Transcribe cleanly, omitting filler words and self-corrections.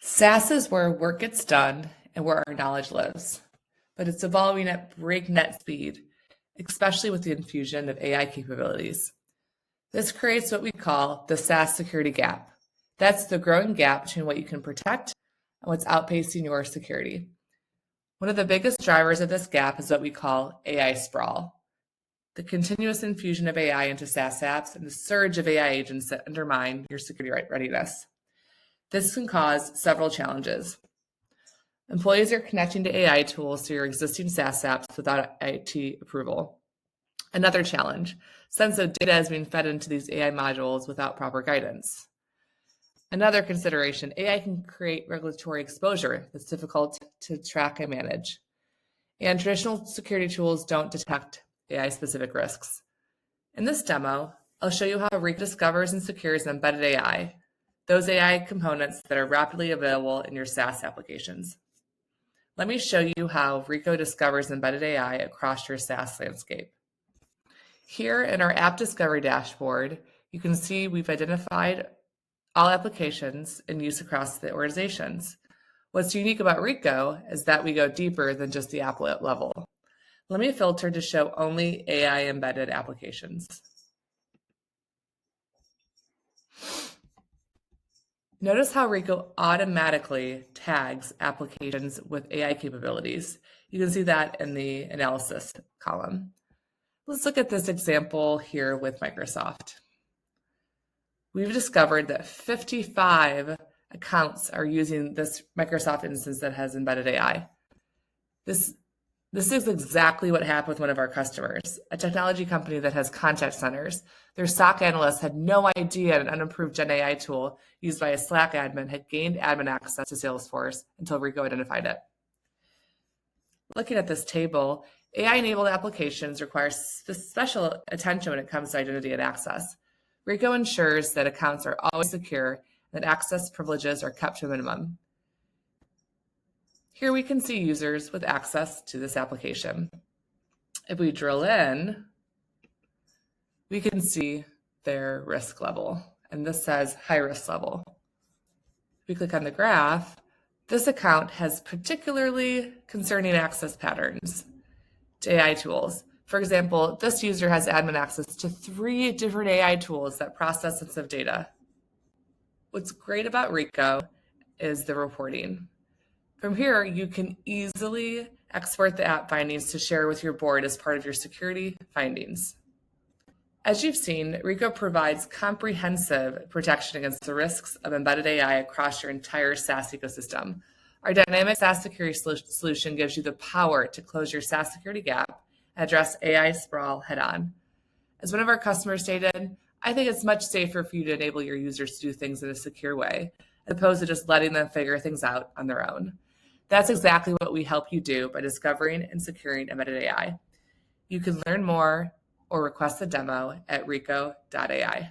SaaS is where work gets done and where our knowledge lives, but it's evolving at breakneck speed, especially with the infusion of AI capabilities. This creates what we call the SaaS Security Gap. That's the growing gap between what you can protect and what's outpacing your security. One of the biggest drivers of this gap is what we call AI Sprawl, the continuous infusion of AI into SaaS apps and the surge of AI agents that undermine your security readiness. This can cause several challenges. Employees are connecting to AI tools to your existing SaaS apps without IT approval. Another challenge, sensitive data is being fed into these AI modules without proper guidance. Another consideration, AI can create regulatory exposure that's difficult to track and manage. And traditional security tools don't detect AI-specific risks. In this demo, I'll show you how Reco discovers and secures embedded AI, those AI components that are rapidly available in your SaaS applications. Let me show you how Reco discovers embedded AI across your SaaS landscape. Here in our App Discovery dashboard, you can see we've identified all applications in use across the organizations. What's unique about Reco is that we go deeper than just the app level. Let me filter to show only AI embedded applications. Notice how Reco automatically tags applications with AI capabilities. You can see that in the analysis column. Let's look at this example here with Microsoft. We've discovered that 55 accounts are using this Microsoft instance that has embedded AI. This is exactly what happened with one of our customers, a technology company that has contact centers. Their SOC analysts had no idea an unapproved Gen AI tool used by a Slack admin had gained admin access to Salesforce until Reco identified it. Looking at this table, AI-enabled applications require special attention when it comes to identity and access. Reco ensures that accounts are always secure and that access privileges are kept to a minimum. Here we can see users with access to this application. If we drill in, we can see their risk level, and this says high risk level. If we click on the graph, this account has particularly concerning access patterns to AI tools. For example, this user has admin access to 3 different AI tools that process sensitive data. What's great about Reco is the reporting. From here, you can easily export the app findings to share with your board as part of your security findings. As you've seen, Reco provides comprehensive protection against the risks of embedded AI across your entire SaaS ecosystem. Our dynamic SaaS security solution gives you the power to close your SaaS security gap and address AI sprawl head-on. As one of our customers stated, I think it's much safer for you to enable your users to do things in a secure way, as opposed to just letting them figure things out on their own. That's exactly what we help you do by discovering and securing embedded AI. You can learn more or request a demo at reco.ai.